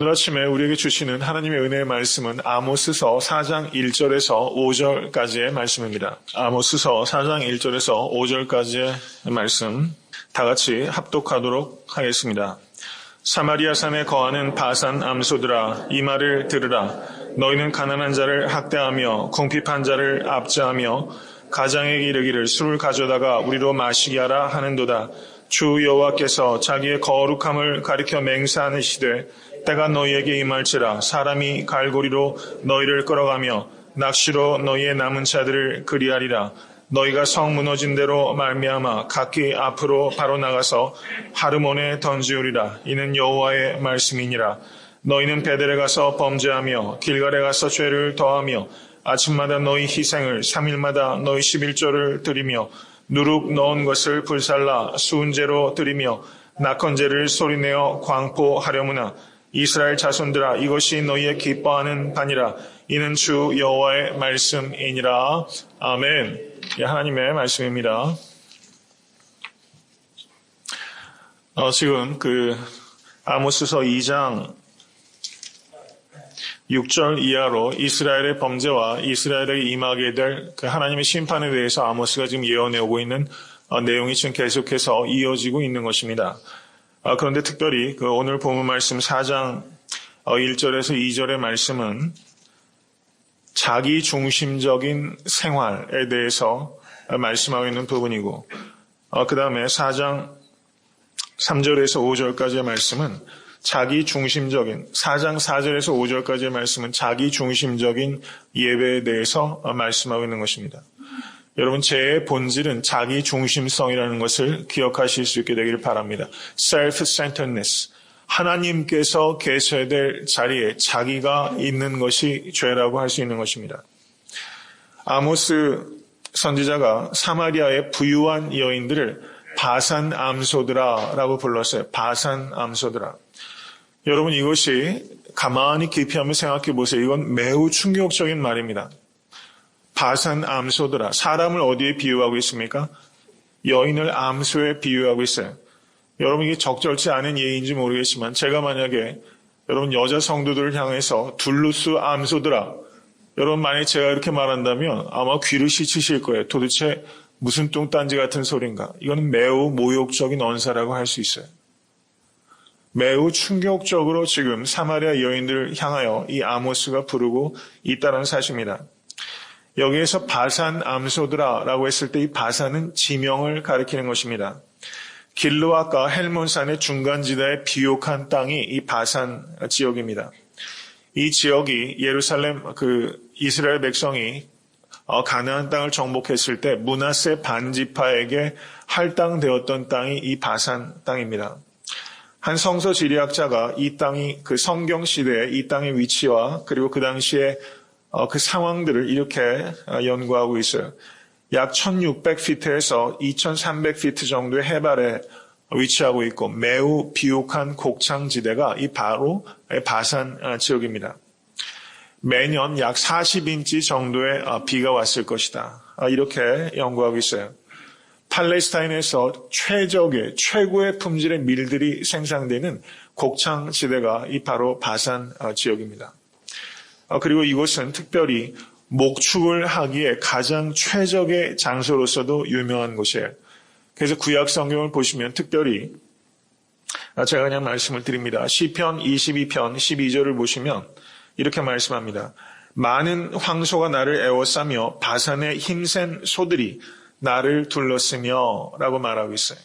오늘 아침에 우리에게 주시는 하나님의 은혜의 말씀은 아모스서 4장 1절에서 5절까지의 말씀입니다. 아모스서 4장 1절에서 5절까지의 말씀 다 같이 합독하도록 하겠습니다. 사마리아 산에 거하는 바산 암소들아, 이 말을 들으라. 너희는 가난한 자를 학대하며 궁핍한 자를 압제하며 가장에게 이르기를 술을 가져다가 우리로 마시게 하라 하는도다. 주 여호와께서 자기의 거룩함을 가리켜 맹세하시되 때가 너희에게 임할지라. 사람이 갈고리로 너희를 끌어가며 낚시로 너희의 남은 자들을 그리하리라. 너희가 성 무너진 대로 말미암아 각기 앞으로 바로 나가서 하르몬에 던지우리라. 이는 여호와의 말씀이니라. 너희는 베델에 가서 범죄하며 길갈에 가서 죄를 더하며 아침마다 너희 희생을 3일마다 너희 11조를 드리며 누룩 넣은 것을 불살라 수은제로 드리며 낙헌제를 소리내어 광포하려무나. 이스라엘 자손들아, 이것이 너희의 기뻐하는 바니라. 이는 주 여호와의 말씀이니라. 아멘. 하나님의 말씀입니다. 지금 아모스서 2장 6절 이하로 이스라엘의 범죄와 이스라엘에게 임하게 될 하나님의 심판에 대해서 아모스가 지금 예언해 오고 있는 내용이 지금 계속해서 이어지고 있는 것입니다. 그런데 특별히 오늘 본문 말씀 4장 1절에서 2절의 말씀은 자기 중심적인 생활에 대해서 말씀하고 있는 부분이고, 그 다음에 4장 3절에서 5절까지의 말씀은 자기 중심적인, 4장 4절에서 5절까지의 말씀은 자기 중심적인 예배에 대해서 말씀하고 있는 것입니다. 여러분, 죄의 본질은 자기 중심성이라는 것을 기억하실 수 있게 되기를 바랍니다. self-centeredness. 하나님께서 계셔야 될 자리에 자기가 있는 것이 죄라고 할 수 있는 것입니다. 아모스 선지자가 사마리아의 부유한 여인들을 바산 암소들아라고 불렀어요. 바산 암소들아. 여러분, 이것이 가만히 깊이 한번 생각해 보세요. 이건 매우 충격적인 말입니다. 바산 암소들아. 사람을 어디에 비유하고 있습니까? 여인을 암소에 비유하고 있어요. 여러분, 이게 적절치 않은 예인지 모르겠지만 제가 만약에 여러분 여자 성도들을 향해서 둘루스 암소들아, 여러분 만약에 제가 이렇게 말한다면 아마 귀를 씻으실 거예요. 도대체 무슨 뚱딴지 같은 소린가. 이거는 매우 모욕적인 언사라고 할 수 있어요. 매우 충격적으로 지금 사마리아 여인들을 향하여 이 아모스가 부르고 있다는 사실입니다. 여기에서 바산 암소들아라고 했을 때 이 바산은 지명을 가리키는 것입니다. 길르앗과 헬몬산의 중간지대에 비옥한 땅이 이 바산 지역입니다. 이 지역이 예루살렘 이스라엘 백성이 가나안 땅을 정복했을 때 므낫세 반지파에게 할당되었던 땅이 이 바산 땅입니다. 한 성서 지리학자가 이 땅이 성경 시대에 이 땅의 위치와 그리고 그 당시에 그 상황들을 이렇게 연구하고 있어요. 약 1600피트에서 2300피트 정도의 해발에 위치하고 있고 매우 비옥한 곡창지대가 바로 바산 지역입니다. 매년 약 40인치 정도의 비가 왔을 것이다. 이렇게 연구하고 있어요. 팔레스타인에서 최고의 품질의 밀들이 생산되는 곡창지대가 바로 바산 지역입니다. 그리고 이곳은 특별히 목축을 하기에 가장 최적의 장소로서도 유명한 곳이에요. 그래서 구약 성경을 보시면 특별히 제가 그냥 말씀을 드립니다. 시편 22편 12절을 보시면 이렇게 말씀합니다. 많은 황소가 나를 에워싸며 바산의 힘센 소들이 나를 둘렀으며 라고 말하고 있어요.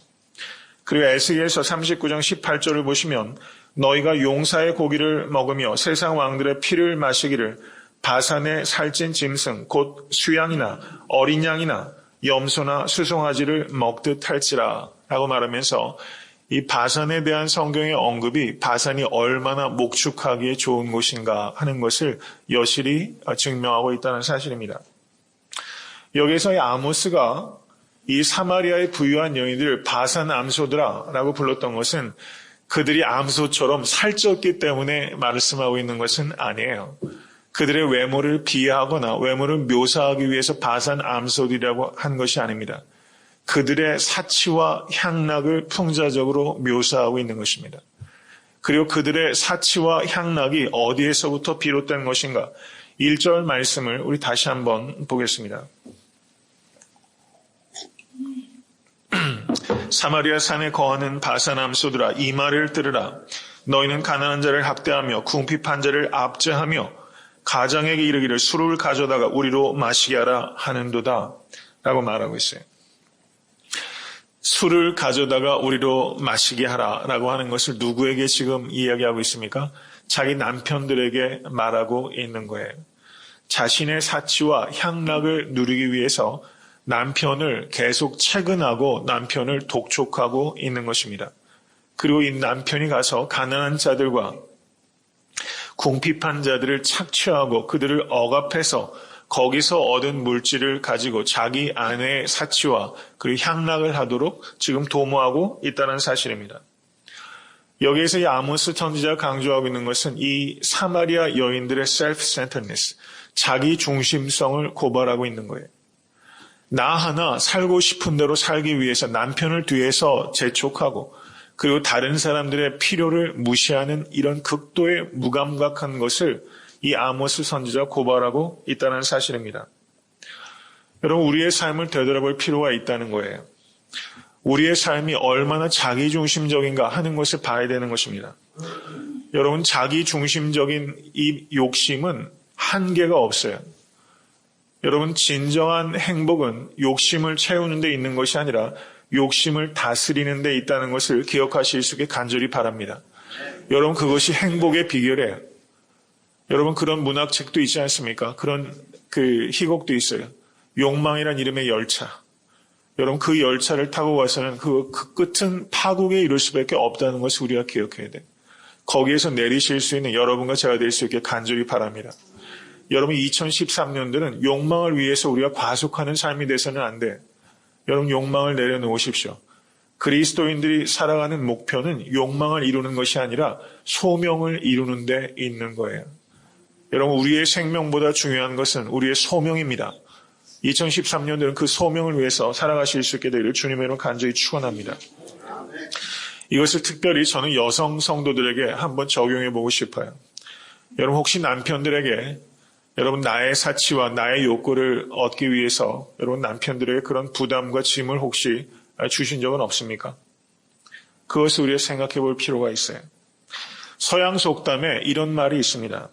그리고 에스겔서 39장 18절을 보시면 너희가 용사의 고기를 먹으며 세상 왕들의 피를 마시기를 바산의 살찐 짐승 곧 수양이나 어린 양이나 염소나 수송아지를 먹듯 할지라 라고 말하면서 이 바산에 대한 성경의 언급이 바산이 얼마나 목축하기에 좋은 곳인가 하는 것을 여실히 증명하고 있다는 사실입니다. 여기서 이 아모스가 이 사마리아의 부유한 여인들을 바산 암소들아 라고 불렀던 것은 그들이 암소처럼 살쪘기 때문에 말씀하고 있는 것은 아니에요. 그들의 외모를 비하하거나 외모를 묘사하기 위해서 바산 암소들이라고 한 것이 아닙니다. 그들의 사치와 향락을 풍자적으로 묘사하고 있는 것입니다. 그리고 그들의 사치와 향락이 어디에서부터 비롯된 것인가? 1절 말씀을 우리 다시 한번 보겠습니다. 사마리아 산에 거하는 바산 암소들아, 이 말을 들으라. 너희는 가난한 자를 학대하며 궁핍한 자를 압제하며 가장에게 이르기를 술을 가져다가 우리로 마시게 하라 하는도다 라고 말하고 있어요. 술을 가져다가 우리로 마시게 하라 라고 하는 것을 누구에게 지금 이야기하고 있습니까? 자기 남편들에게 말하고 있는 거예요. 자신의 사치와 향락을 누리기 위해서 남편을 계속 채근하고 남편을 독촉하고 있는 것입니다. 그리고 이 남편이 가서 가난한 자들과 궁핍한 자들을 착취하고 그들을 억압해서 거기서 얻은 물질을 가지고 자기 아내의 사치와 그리고 향락을 하도록 지금 도모하고 있다는 사실입니다. 여기에서 이 아모스 선지자가 강조하고 있는 것은 이 사마리아 여인들의 self-centeredness, 자기 중심성을 고발하고 있는 거예요. 나 하나 살고 싶은 대로 살기 위해서 남편을 뒤에서 재촉하고 그리고 다른 사람들의 필요를 무시하는 이런 극도의 무감각한 것을 이 아모스 선지자가 고발하고 있다는 사실입니다. 여러분, 우리의 삶을 되돌아볼 필요가 있다는 거예요. 우리의 삶이 얼마나 자기중심적인가 하는 것을 봐야 되는 것입니다. 여러분, 자기중심적인 이 욕심은 한계가 없어요. 여러분, 진정한 행복은 욕심을 채우는 데 있는 것이 아니라 욕심을 다스리는 데 있다는 것을 기억하실 수 있게 간절히 바랍니다. 여러분, 그것이 행복의 비결이에요. 여러분, 그런 문학책도 있지 않습니까? 그런 희곡도 있어요. 욕망이란 이름의 열차. 여러분, 그 열차를 타고 가서는 그 끝은 파국에 이를 수밖에 없다는 것을 우리가 기억해야 돼요. 거기에서 내리실 수 있는 여러분과 제가 될 수 있게 간절히 바랍니다. 여러분, 2013년도는 욕망을 위해서 우리가 과속하는 삶이 돼서는 안 돼. 여러분, 욕망을 내려놓으십시오. 그리스도인들이 살아가는 목표는 욕망을 이루는 것이 아니라 소명을 이루는 데 있는 거예요. 여러분, 우리의 생명보다 중요한 것은 우리의 소명입니다. 2013년도는 그 소명을 위해서 살아가실 수 있게 되기를 주님의 이름으로 간절히 축원합니다. 이것을 특별히 저는 여성 성도들에게 한번 적용해 보고 싶어요. 여러분, 혹시 남편들에게 여러분 나의 사치와 나의 욕구를 얻기 위해서 여러분 남편들에게 그런 부담과 짐을 혹시 주신 적은 없습니까? 그것을 우리가 생각해 볼 필요가 있어요. 서양 속담에 이런 말이 있습니다.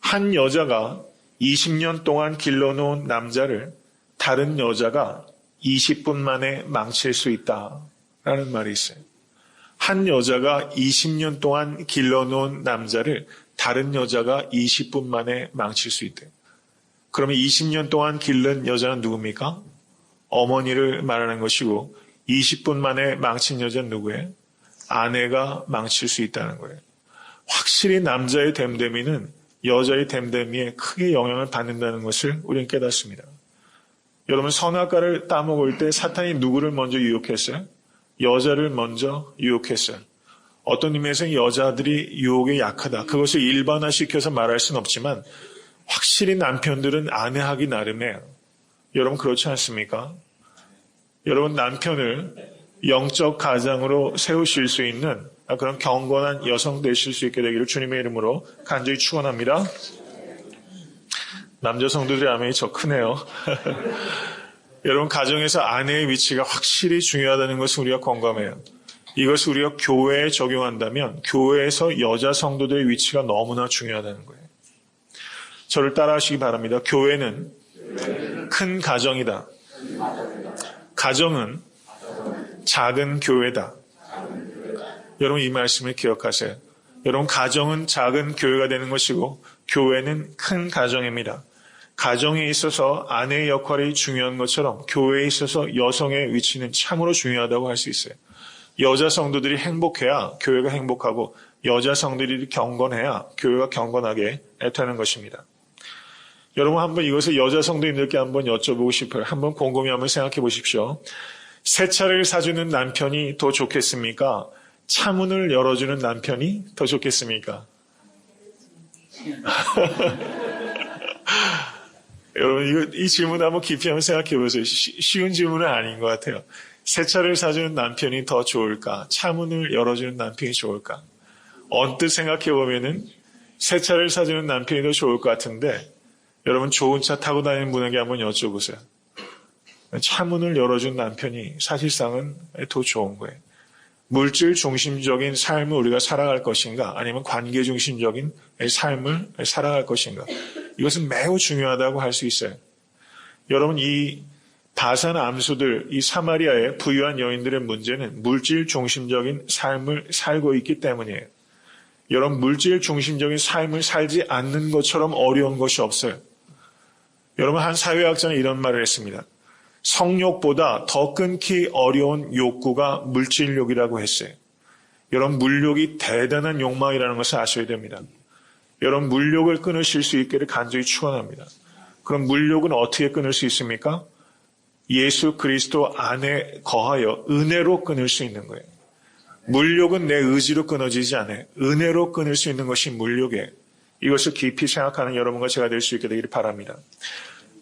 한 여자가 20년 동안 길러놓은 남자를 다른 여자가 20분 만에 망칠 수 있다라는 말이 있어요. 한 여자가 20년 동안 길러놓은 남자를 다른 여자가 20분 만에 망칠 수 있대요. 그러면 20년 동안 기른 여자는 누굽니까? 어머니를 말하는 것이고 20분 만에 망친 여자는 누구예요? 아내가 망칠 수 있다는 거예요. 확실히 남자의 됨됨이는 여자의 됨됨이에 크게 영향을 받는다는 것을 우리는 깨닫습니다. 여러분, 선악과를 따먹을 때 사탄이 누구를 먼저 유혹했어요? 여자를 먼저 유혹했어요. 어떤 의미에서는 여자들이 유혹에 약하다. 그것을 일반화시켜서 말할 수는 없지만 확실히 남편들은 아내하기 나름이에요. 여러분, 그렇지 않습니까? 여러분, 남편을 영적 가장으로 세우실 수 있는 그런 경건한 여성 되실 수 있게 되기를 주님의 이름으로 간절히 축원합니다. 남자 성도들의 아멘이 저 크네요. 여러분, 가정에서 아내의 위치가 확실히 중요하다는 것을 우리가 공감해요. 이것을 우리가 교회에 적용한다면 교회에서 여자 성도들의 위치가 너무나 중요하다는 거예요. 저를 따라하시기 바랍니다. 교회는 큰 가정이다. 가정은 작은 교회다. 여러분, 이 말씀을 기억하세요. 여러분, 가정은 작은 교회가 되는 것이고 교회는 큰 가정입니다. 가정에 있어서 아내의 역할이 중요한 것처럼 교회에 있어서 여성의 위치는 참으로 중요하다고 할 수 있어요. 여자 성도들이 행복해야 교회가 행복하고 여자 성도들이 경건해야 교회가 경건하게 되는 것입니다. 여러분, 한번 이것을 여자 성도님들께 한번 여쭤보고 싶어요. 한번 곰곰이 한번 생각해 보십시오. 새 차를 사주는 남편이 더 좋겠습니까? 차문을 열어주는 남편이 더 좋겠습니까? 여러분, 이 질문 한번 깊이 한번 생각해 보세요. 쉬운 질문은 아닌 것 같아요. 새 차를 사주는 남편이 더 좋을까? 차문을 열어주는 남편이 좋을까? 언뜻 생각해 보면은 새 차를 사주는 남편이 더 좋을 것 같은데 여러분 좋은 차 타고 다니는 분에게 한번 여쭤보세요. 차문을 열어준 남편이 사실상은 더 좋은 거예요. 물질 중심적인 삶을 우리가 살아갈 것인가 아니면 관계 중심적인 삶을 살아갈 것인가 이것은 매우 중요하다고 할 수 있어요. 여러분 이 다산 암수들 이 사마리아의 부유한 여인들의 문제는 물질 중심적인 삶을 살고 있기 때문이에요. 여러분 물질 중심적인 삶을 살지 않는 것처럼 어려운 것이 없어요. 여러분 한 사회학자는 이런 말을 했습니다. 성욕보다 더 끊기 어려운 욕구가 물질욕이라고 했어요. 여러분 물욕이 대단한 욕망이라는 것을 아셔야 됩니다. 여러분 물욕을 끊으실 수 있기를 간절히 축원합니다. 그럼 물욕은 어떻게 끊을 수 있습니까? 예수 그리스도 안에 거하여 은혜로 끊을 수 있는 거예요. 물욕은 내 의지로 끊어지지 않아요. 은혜로 끊을 수 있는 것이 물욕이에요. 이것을 깊이 생각하는 여러분과 제가 될 수 있게 되기를 바랍니다.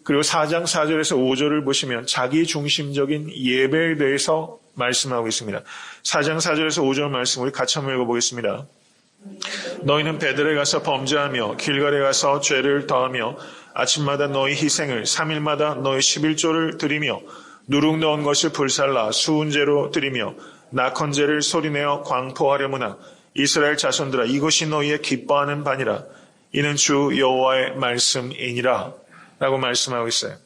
그리고 4장 4절에서 5절을 보시면 자기 중심적인 예배에 대해서 말씀하고 있습니다. 4장 4절에서 5절 말씀 우리 같이 한번 읽어보겠습니다. 너희는 베들에 가서 범죄하며 길갈에 가서 죄를 더하며 아침마다 너희 희생을 3일마다 너희 11조를 드리며 누룩 넣은 것을 불살라 수은제로 드리며 낙헌제를 소리내어 광포하려무나 이스라엘 자손들아 이것이 너희의 기뻐하는 바니라 이는 주 여호와의 말씀이니라 라고 말씀하고 있어요.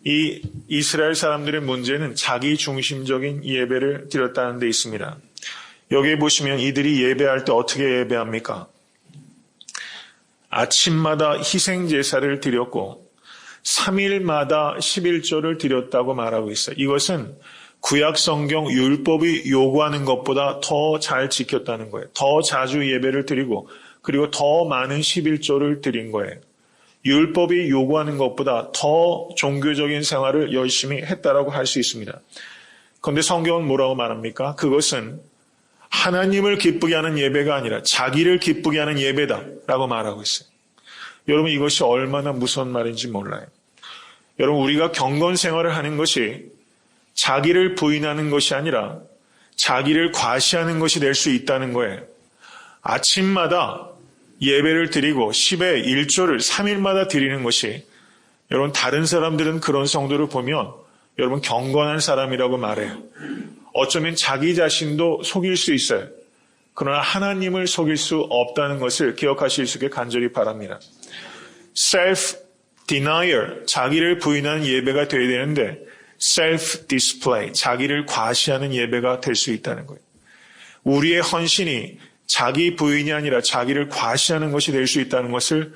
이 이스라엘 사람들의 문제는 자기 중심적인 예배를 드렸다는 데 있습니다. 여기에 보시면 이들이 예배할 때 어떻게 예배합니까? 아침마다 희생제사를 드렸고 3일마다 11조를 드렸다고 말하고 있어요. 이것은 구약성경 율법이 요구하는 것보다 더 잘 지켰다는 거예요. 더 자주 예배를 드리고 그리고 더 많은 11조를 드린 거예요. 율법이 요구하는 것보다 더 종교적인 생활을 열심히 했다라고 할 수 있습니다. 그런데 성경은 뭐라고 말합니까? 그것은 하나님을 기쁘게 하는 예배가 아니라 자기를 기쁘게 하는 예배다라고 말하고 있어요. 여러분 이것이 얼마나 무서운 말인지 몰라요. 여러분 우리가 경건 생활을 하는 것이 자기를 부인하는 것이 아니라 자기를 과시하는 것이 될 수 있다는 거예요. 아침마다 예배를 드리고 10의 1조를 3일마다 드리는 것이 여러분 다른 사람들은 그런 성도를 보면 여러분 경건한 사람이라고 말해요. 어쩌면 자기 자신도 속일 수 있어요. 그러나 하나님을 속일 수 없다는 것을 기억하실 수 있게 간절히 바랍니다. self-denial, 자기를 부인하는 예배가 되어야 되는데 self-display, 자기를 과시하는 예배가 될 수 있다는 거예요. 우리의 헌신이 자기 부인이 아니라 자기를 과시하는 것이 될 수 있다는 것을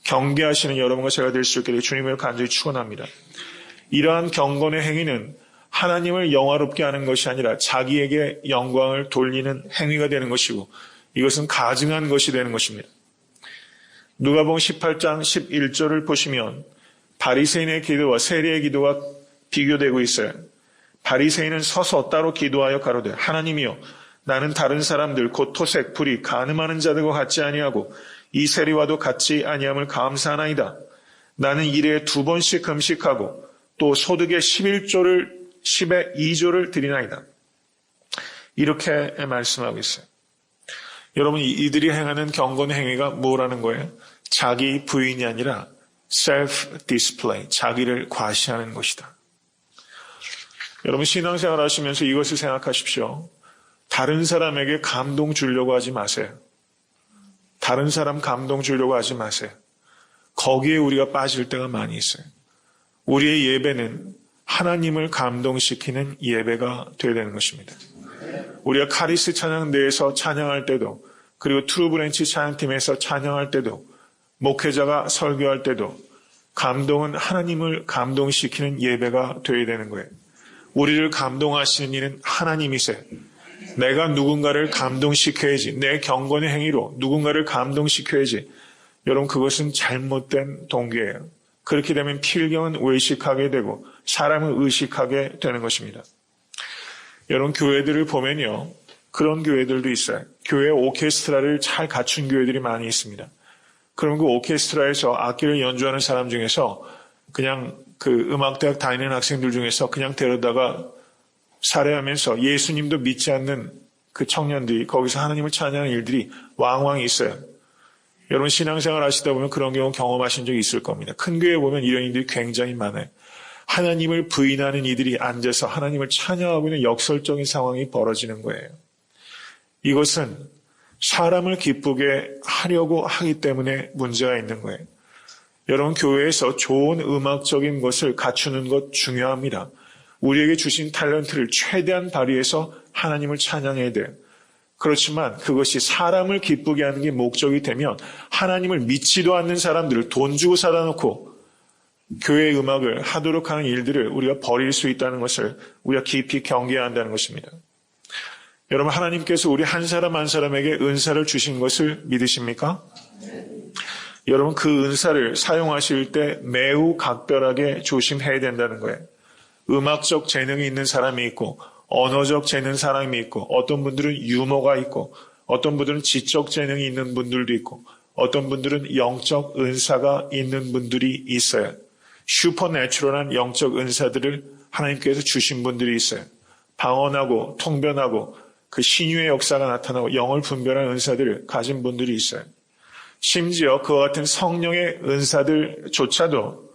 경계하시는 여러분과 제가 될 수 있게 주님을 간절히 축원합니다. 이러한 경건의 행위는 하나님을 영화롭게 하는 것이 아니라 자기에게 영광을 돌리는 행위가 되는 것이고 이것은 가증한 것이 되는 것입니다. 누가복음 18장 11절을 보시면 바리새인의 기도와 세리의 기도가 비교되고 있어요. 바리새인은 서서 따로 기도하여 가로되 하나님이여 나는 다른 사람들 곧 토색, 불의, 간음하는 자들과 같지 아니하고 이 세리와도 같지 아니함을 감사하나이다. 나는 일에 2번씩 금식하고 또 소득의 11조를 10의 2조를 드리나이다. 이렇게 말씀하고 있어요. 여러분 이들이 행하는 경건 행위가 뭐라는 거예요? 자기 부인이 아니라 self-display, 자기를 과시하는 것이다. 여러분 신앙생활 하시면서 이것을 생각하십시오. 다른 사람에게 감동 주려고 하지 마세요. 다른 사람 감동 주려고 하지 마세요. 거기에 우리가 빠질 때가 많이 있어요. 우리의 예배는 하나님을 감동시키는 예배가 되어야 되는 것입니다. 우리가 카리스 찬양대에서 찬양할 때도 그리고 트루브랜치 찬양팀에서 찬양할 때도 목회자가 설교할 때도 감동은 하나님을 감동시키는 예배가 되어야 되는 거예요. 우리를 감동하시는 이는 하나님이세요. 내가 누군가를 감동시켜야지. 내 경건의 행위로 누군가를 감동시켜야지. 여러분 그것은 잘못된 동기예요. 그렇게 되면 필경은 외식하게 되고 사람을 의식하게 되는 것입니다. 여러분 교회들을 보면요. 그런 교회들도 있어요. 교회 오케스트라를 잘 갖춘 교회들이 많이 있습니다. 그럼 그 오케스트라에서 악기를 연주하는 사람 중에서 그냥 그 음악대학 다니는 학생들 중에서 그냥 데려다가 살해하면서 예수님도 믿지 않는 그 청년들이 거기서 하나님을 찬양하는 일들이 왕왕 있어요. 여러분 신앙생활 하시다 보면 그런 경우 경험하신 적이 있을 겁니다. 큰 교회에 보면 이런 일들이 굉장히 많아요. 하나님을 부인하는 이들이 앉아서 하나님을 찬양하고 있는 역설적인 상황이 벌어지는 거예요. 이것은 사람을 기쁘게 하려고 하기 때문에 문제가 있는 거예요. 여러분 교회에서 좋은 음악적인 것을 갖추는 것 중요합니다. 우리에게 주신 탤런트를 최대한 발휘해서 하나님을 찬양해야 돼요. 그렇지만 그것이 사람을 기쁘게 하는 게 목적이 되면 하나님을 믿지도 않는 사람들을 돈 주고 사다 놓고 교회의 음악을 하도록 하는 일들을 우리가 버릴 수 있다는 것을 우리가 깊이 경계해야 한다는 것입니다. 여러분 하나님께서 우리 한 사람 한 사람에게 은사를 주신 것을 믿으십니까? 여러분 그 은사를 사용하실 때 매우 각별하게 조심해야 된다는 거예요. 음악적 재능이 있는 사람이 있고 언어적 재능 사람이 있고 어떤 분들은 유머가 있고 어떤 분들은 지적 재능이 있는 분들도 있고 어떤 분들은 영적 은사가 있는 분들이 있어요. 슈퍼내추럴한 영적 은사들을 하나님께서 주신 분들이 있어요. 방언하고 통변하고 그 신유의 역사가 나타나고 영을 분별하는 은사들을 가진 분들이 있어요. 심지어 그와 같은 성령의 은사들조차도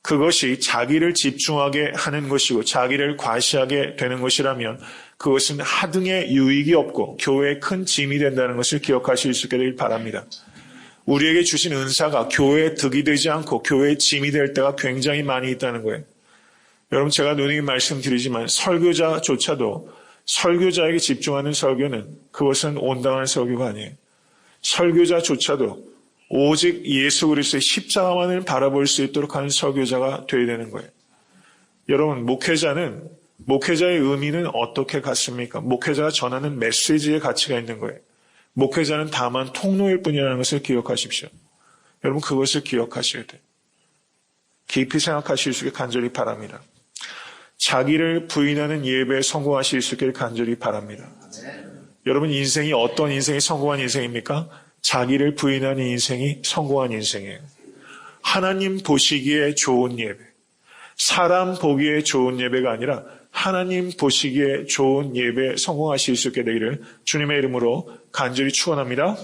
그것이 자기를 집중하게 하는 것이고 자기를 과시하게 되는 것이라면 그것은 하등의 유익이 없고 교회에 큰 짐이 된다는 것을 기억하실 수 있게 되길 바랍니다. 우리에게 주신 은사가 교회에 득이 되지 않고 교회에 짐이 될 때가 굉장히 많이 있다는 거예요. 여러분 제가 누누이 말씀드리지만 설교자조차도 설교자에게 집중하는 설교는 그것은 온당한 설교가 아니에요. 설교자조차도 오직 예수 그리스도의 십자가만을 바라볼 수 있도록 하는 설교자가 되어야 되는 거예요. 여러분 목회자의 의미는 어떻게 갖습니까? 목회자가 전하는 메시지의 가치가 있는 거예요. 목회자는 다만 통로일 뿐이라는 것을 기억하십시오. 여러분 그것을 기억하셔야 돼요. 깊이 생각하실 수 있게 간절히 바랍니다. 자기를 부인하는 예배에 성공하실 수 있게 간절히 바랍니다. 여러분 인생이 어떤 인생이 성공한 인생입니까? 자기를 부인하는 인생이 성공한 인생이에요. 하나님 보시기에 좋은 예배, 사람 보기에 좋은 예배가 아니라 하나님 보시기에 좋은 예배에 성공하실 수 있게 되기를 주님의 이름으로 간절히 축원합니다.